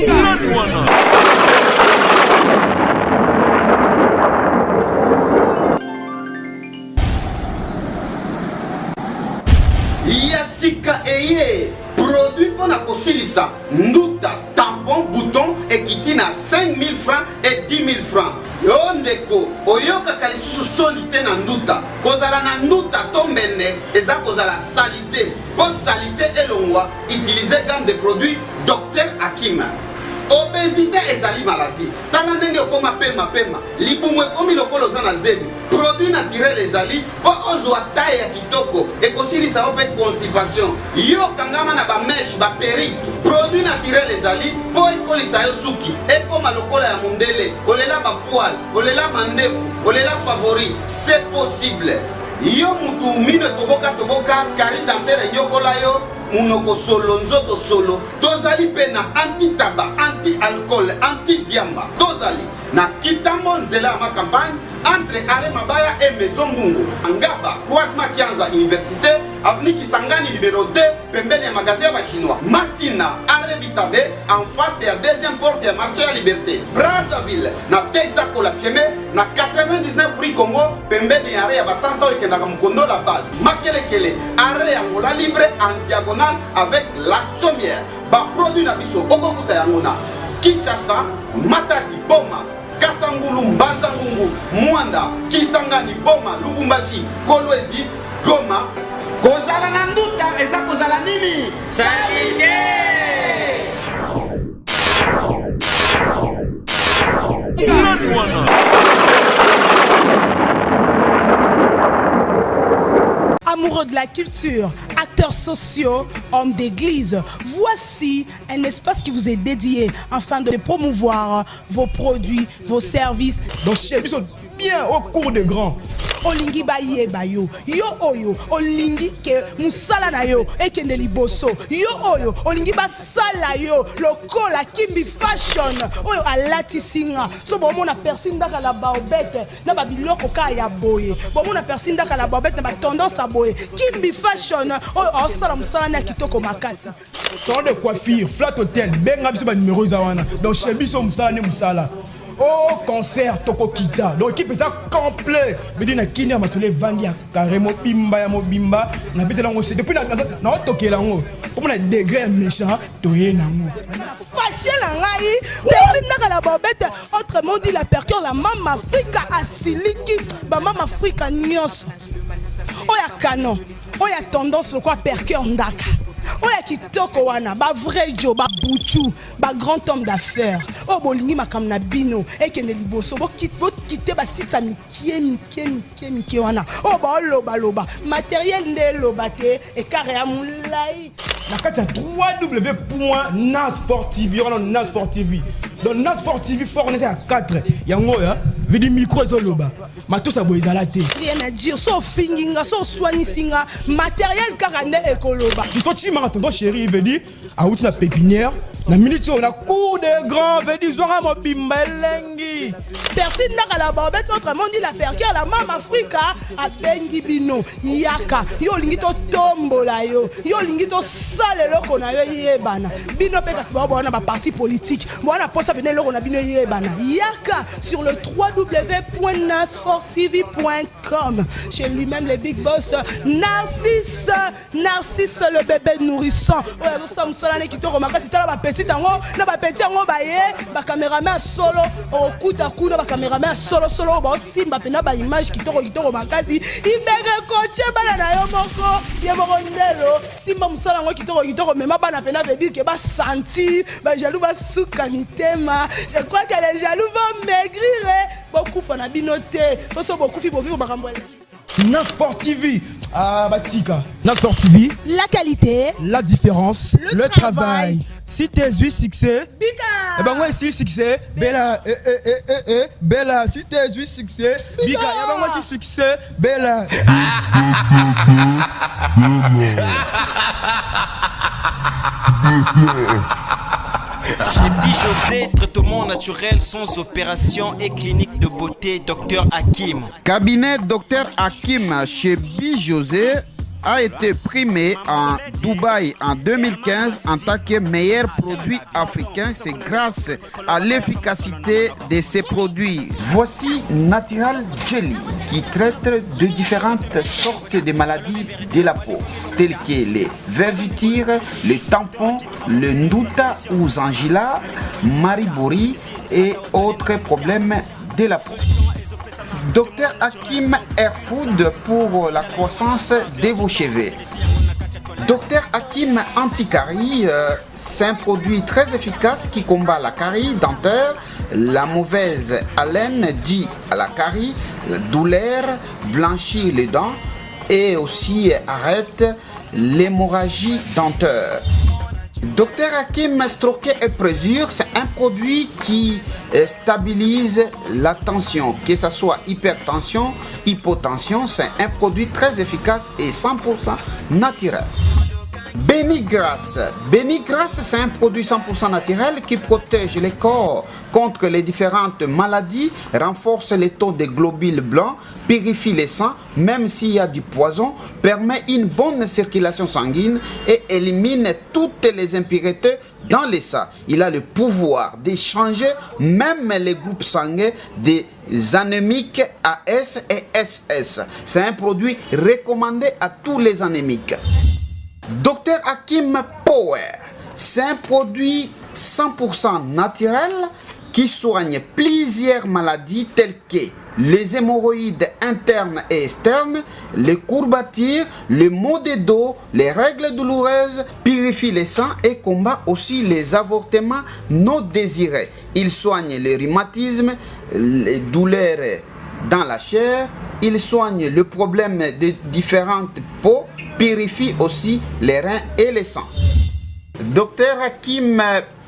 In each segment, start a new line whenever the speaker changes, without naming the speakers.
Nani wana?
Yasika eye produit pour la kosilisa nduta tampon bouton et qui na 5 000 francs et 10 000 francs. Yo ndeko oyoka kalisusu solite na nduta kozala na nduta tombene eza kozala salite pour salite elongwa utiliser gamme de produits Dr Hakim. Obésité ezali maladie tala ndenge okoma pema libumu ekomi lokolo za na zebi produit naturel ezali po ozwa taille ya kitoko ekosilisa yo mpe constipation yo kangama na bameshe baperike produit naturel ezali po ekolisa yo suki ekoma lokola ya mondele olela bapoile olela mandefu olela favori c'est possible yo mutu mino toboka kari dentaire yokola yo munoko solo nzoto solo tozali pe na anti-tabac, anti-alcool, anti-diamba tozali na kitambo nzela ma campagne entre Are Mabaya et Maison Mbungu Angaba, croisement Kianza Université avenue Kisangani numéro 2 pembeni ya magasin ya chinois Masina Are Bitabe en face ya deuxième porte ya marché ya Liberté Brazzaville na Texaco la Cheme na 99 rue Congo pembeni ya Are ya basansa okendaka Mukondo la base Makelekele Are ya Ngola libre en diagonale avec la chaumière ba produit na biso okokuta yango na Kinshasa Matadi Boma Kasangulu Mbanzangungu Mwanda Kisangani Boma Lubumbashi Kolwezi Goma kozala na nduta eza kozala nini salite.
Nani wana?
Amoureux de la culture, acteurs sociaux, hommes d'église, voici un espace qui vous est dédié afin de promouvoir vos produits, vos services.
Donc chez nous, bien au cours des grands.
Olingi baye bayo, yo oyo, olingi ke musala na yo, ekende liboso, yo oyo, olingi basala yo, lokola Kimbi Fashion, oyo alati singa, so bomona persindaka la baobette, na babiloko ka ya boye, bomona persindaka la baobette na ba tendance à boye, Kimbi Fashion, oyo osala musala na kitoko makasi.
Salon de coiffure, flat hotel, benga biso ba numéro zawana. Donc chez biso musala ni musala. Oh concert toko kita. Donc équipe ça complet. Bidi na kini ya masole vandi ya carrément bimba ya mobimba. Na bete lango c'est depuis na toke lango. Comme na degré méchant toye nango.
Fâché la ngai, personne n'a la bobette. Autrement dit la percure la mama Africa asiliki, ba mama Africa nyonso. Oya canon, oya tendance le quoi percure ndaka. Oya kitoko wana, ba vrai Joe, ba Bouchou, ba grand homme d'affaires. Oh bolingi makamna bino, ekende liboso, bo kite ba site mikie wana. Oh ba loba, matériel nde loba te, e kare ya moulai.
Na kati ya www.nasfortv, on a Nasfortv. Donc Nasfortv fort on est à 4. Yango ya, vidi micro zoloba. Mato sa boizala te.
Rien à dire, so finginga, so soigni singa, matériel karane ekoloba.
Fisto chima tonton chéri veut dire a outi na pépinière, na minute na cour des grands veut dire zwanga mobimba elengi.
Personne n'a la bobette, autrement dit la percure la mama Africa a bengi bino yaka. Yo lingito tombola yo lingito sale loko na yo yebana. Bino pe kasi ba na ba parti politique. Bona posa bene loko na bino yebana. Yaka sur le www.nasfortv.com. Chez lui-même le big boss Narcisse le bébé nourrisson. Ouais, nous sommes salane qui to makasi tala ba petit ango, na ba petit ango ba ye, ba caméraman solo okuta kuna ba caméraman solo ba simba pena ba image qui to makasi. Ibere coach bana na yo moko, ye moko ndelo, simba musala ngo qui to mema bana pena veut dire que ba senti, ba jaloux ba soukanitema. Je crois que les jaloux vont maigrir. Beaucoup font na binoté, so beaucoup fi bo vivre ba kambola.
Nasfortv. Ah Batika. Nasfortv.
La qualité,
la différence, le travail. Si t'es eu succès,
Bika.
Eh ben moi si succès, Bella, Bella, si t'es eu succès, Bika. Eh ben moi si succès, Bella.
Chez Bijosé, traitement naturel sans opération et clinique de beauté, Dr Hakim.
Cabinet Dr Hakim chez Bijosé,
a été primé en Dubaï en 2015 en tant que meilleur produit africain. C'est grâce à l'efficacité de ces produits.
Voici Natural Jelly qui traite de différentes sortes de maladies de la peau, telles que les vergetures, les tampons, le nduta ou zangila, maribori et autres problèmes de la peau. Dr Hakim Hair Food pour la croissance de vos cheveux. Dr Hakim Anti-Carie, c'est un produit très efficace qui combat la carie dentaire, la mauvaise haleine due à la carie, la douleur, blanchit les dents et aussi arrête l'hémorragie dentaire. Dr Hakim Stroke et Présure, c'est un produit qui stabilise la tension, que ce soit hypertension, hypotension, c'est un produit très efficace et 100% naturel. Benigrass. Benigrass, c'est un produit 100% naturel qui protège le corps contre les différentes maladies, renforce les taux de globules blancs, purifie les sangs, même s'il y a du poison, permet une bonne circulation sanguine et élimine toutes les impuretés dans les sangs. Il a le pouvoir de changer même les groupes sanguins des anémiques AS et SS. C'est un produit recommandé à tous les anémiques. Dr Hakim Power, c'est un produit 100% naturel qui soigne plusieurs maladies telles que les hémorroïdes internes et externes, les courbatures, les maux de dos, les règles douloureuses, purifie les sangs et combat aussi les avortements non désirés. Il soigne les rhumatismes, les douleurs dans la chair, il soigne le problème de différentes peaux, purifie aussi les reins et les sangs. Dr Hakim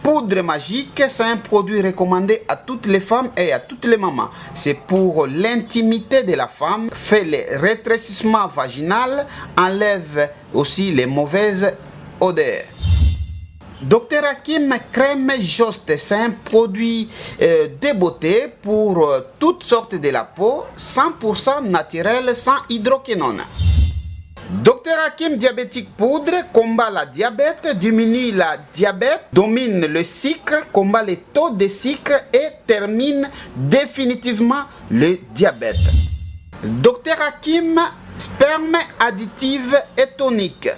Poudre magique, c'est un produit recommandé à toutes les femmes et à toutes les mamans. C'est pour l'intimité de la femme, fait le rétrécissement vaginal, enlève aussi les mauvaises odeurs. Dr Hakim Crème Jost, c'est un produit de beauté pour toutes sortes de la peau, 100% naturel, sans hydroquinone. Dr Hakim Diabétique Poudre combat la diabète, diminue la diabète, domine le sucre, combat les taux de sucre et termine définitivement le diabète. Dr Hakim Sperme Additive et Tonique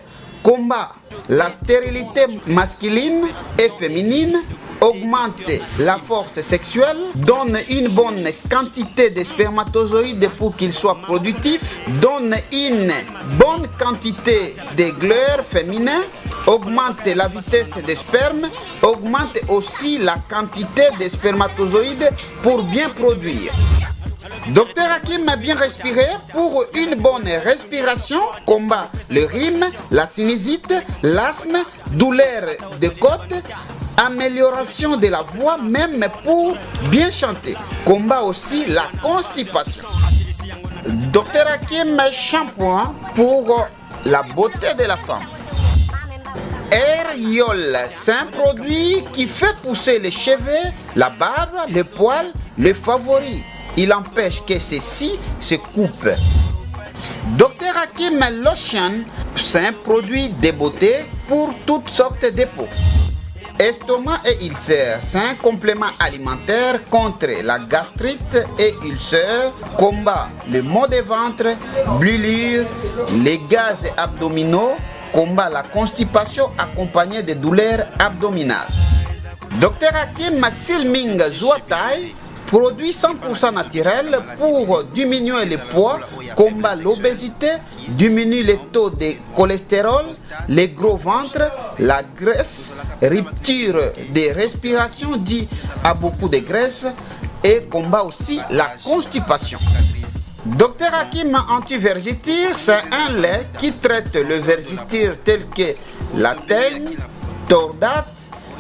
combat la stérilité masculine et féminine, augmente la force sexuelle, donne une bonne quantité de spermatozoïdes pour qu'ils soient productifs, donne une bonne quantité de glaires féminins, augmente la vitesse des spermes, augmente aussi la quantité de spermatozoïdes pour bien produire. Dr Hakim a bien respiré pour une bonne respiration, combat le rhume, la sinusite, l'asthme, douleur de côte, amélioration de la voix même pour bien chanter, combat aussi la constipation. Dr Hakim shampoing pour la beauté de la femme. Aeriol, c'est un produit qui fait pousser les cheveux, la barbe, les poils, les favoris. Il empêche que ceux-ci se coupent. Dr Hakim Lotion, c'est un produit de beauté pour toutes sortes de peaux. Estomac et ulcères, c'est un complément alimentaire contre la gastrite et ulcères, combat le maux de ventre, brûlure, les gaz abdominaux, combat la constipation accompagnée de douleurs abdominales. Dr Hakim Silming Zuatai, produit 100% naturel pour diminuer le poids, combat l'obésité, diminue les taux de cholestérol, les gros ventres, la graisse, rupture de respiration due à beaucoup de graisse et combat aussi la constipation. Dr Hakim Anti-Vergetire, c'est un lait qui traite le vergetire tel que la teigne, tordate,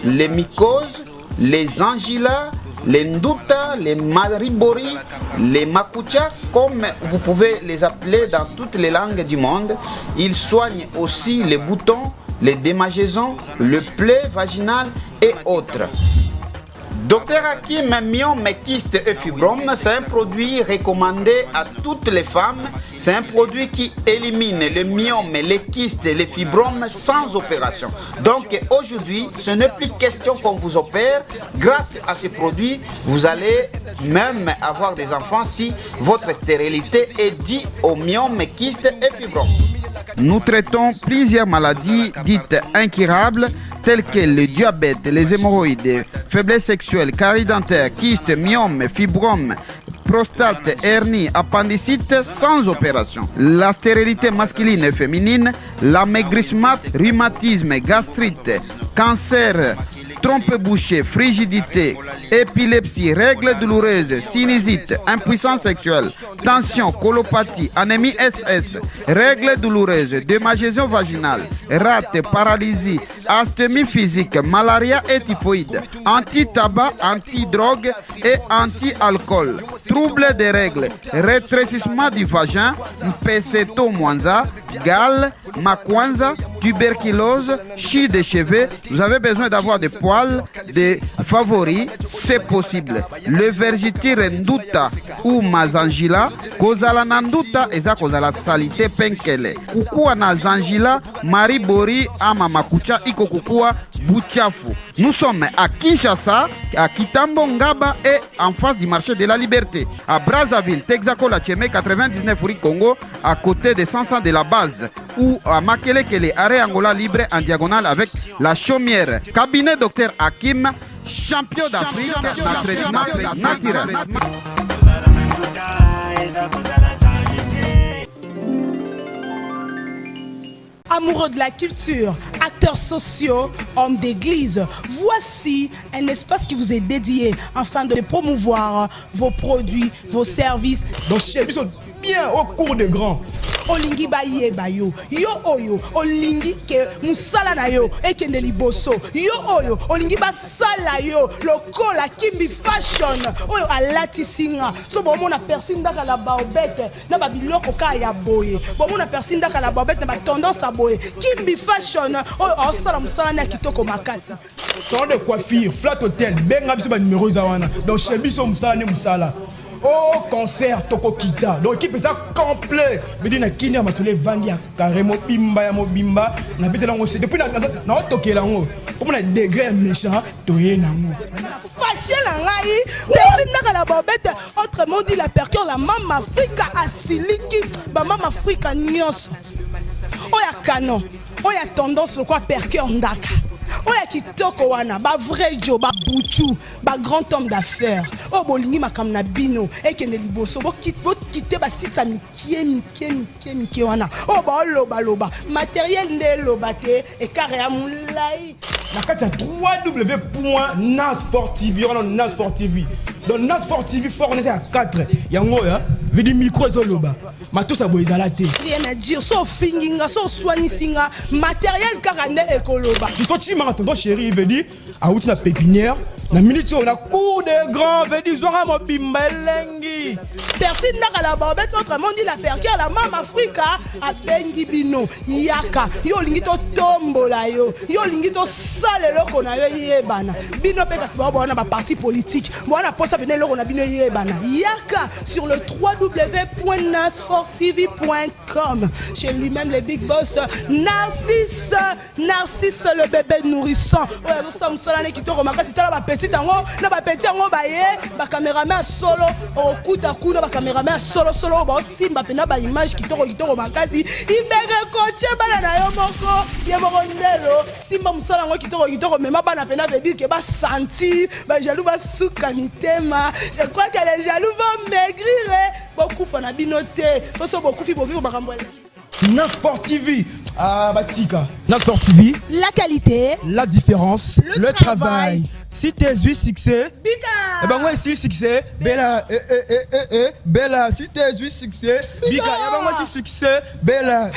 les mycoses, les angina, les nduta, les maribori, les makucha, comme vous pouvez les appeler dans toutes les langues du monde. Il soigne aussi les boutons, les démangeaisons, le plaie vaginal et autres. Docteur Hakim, myome, kyste et fibrome, c'est un produit recommandé à toutes les femmes. C'est un produit qui élimine les myomes, les kystes, les fibromes sans opération. Donc aujourd'hui, ce n'est plus question qu'on vous opère. Grâce à ce produit, vous allez même avoir des enfants si votre stérilité est due aux myomes, kystes et fibromes.
Nous traitons plusieurs maladies dites incurables telles que le diabète, les hémorroïdes, faiblesse sexuelle, carie dentaire, kyste, myome, fibrome, prostate, hernie, appendicite sans opération. La stérilité masculine et féminine, l'amaigrissement, rhumatisme, gastrite, cancer, trompe-bouchée, frigidité, épilepsie, règles douloureuses, sinusite, impuissance sexuelle, tension, colopathie, anémie SS, règles douloureuses, démangeaison vaginale, rate, paralysie, asthénie physique, malaria et typhoïde, anti-tabac, anti-drogue et anti-alcool, troubles des règles, rétrécissement du vagin, peseto mwanza, gale, makwanza, tuberculose, chie des cheveux. Vous avez besoin d'avoir des poils, des favoris, c'est possible. Le vergitire nduta ou mazangila, kozala nanduta eza kozala salite penkele. Kukua na zangila, maribori ama makucha iko kukua buchafu. Nous sommes à Kinshasa, à Kitambo Ngaba et en face du marché de la Liberté. À Brazzaville, Texaco La Tchemé, 99 Rue Congo, à côté des 500 de la base. Ou à Makelekele, arrêt Angola libre en diagonale avec la chaumière. Cabinet Docteur Hakim, champion d'Afrique, en traitement naturel.
Amoureux de la culture, acteurs sociaux, hommes d'église, voici un espace qui vous est dédié afin de promouvoir vos produits, vos services.
Donc chez lui, sont bien au cours des grands.
Olingi baye bayo, yo oyo, olingi ke musala na yo, ekende liboso, yo oyo, olingi basala yo, lokola Kimbi Fashion, oyo alati singa, so bon mona persindaka la baobete, na babiloko ka ya boye, bon mona persindaka la baobete, na ba tendance à boye, Kimbi Fashion, oyo osala musala na kitoko makasi.
Salon de coiffure, Flat Hotel, benga biso ba numéro zawana. Donc chez biso musala ne musala. Au concert Toko Kita. Donc équipe ça complet. Mais dit na kini ya masole vandi ya carrément bimba ya mobimba. Na bete lango c'est depuis na toke lango. Comme na degré méchant toye nango.
Fâché la ngai, personne n'a la bobette. Autrement dit la percure la Mama Africa asiliki, ba Mama Africa nyos. Oya canon, oya tendance le quoi percure ndaka. Oya kitoko wana, ba vrai Joe, ba Bouchou, ba grand homme d'affaires. Oh bolingi makam na bino, ekene liboso, bo kite ba site mikie wana. Oh ba loba, matériel nde loba te, e kare ya moulai.
La carte c'est www.nasfort.tv, on a Nasfort.tv. Donc Nasfort.tv fort on est à 4. Yango ya, veut dire micro zoloba. Mato sa boizala te.
Rien à dire, so finginga, so soigni singa, matériel karane ekoloba.
Juste tu m'as entendu chérie, veut dire à outil la pépinière. La minute on a cours des grands, veut dire zoara mo bimbelengi.
Personne n'a la bobette, autrement dit la percure la Mama Africa a bengi bino yaka. Yo lingi to tombola yo. Yo lingi to sale loko na yo yebana. Bino pe kasi ba na ba parti politique. Bona posa bene loko na bino yebana. Yaka sur le www.nasforttv.com. Chez lui-même le big boss Narcisse le bébé nourrisson. Ouais, nous sommes salane qui to remaka si tala ba petit ango, na ba petit ango ba ye, ba caméraman solo au kuta kuna ba caméraman solo ba simba pena ba image qui to makasi. Ibere coach bana na yo moko, ye moko ndelo, simba musala ngo qui to mema bana pena veut dire que ba senti, ba jaloux ba suka mitema. Je crois que les jaloux vont maigrir. Beaucoup fana binoté, so beaucoup fi bo vivre ba kambola.
Nasfort TV. Ah, Batika. Nasfort TV.
La qualité,
la différence,
le travail.
Si t'es eu succès,
Bika.
Eh ben moi si succès, Bella, Bella, si t'es eu succès, Bika, eh ben moi si succès, Bella.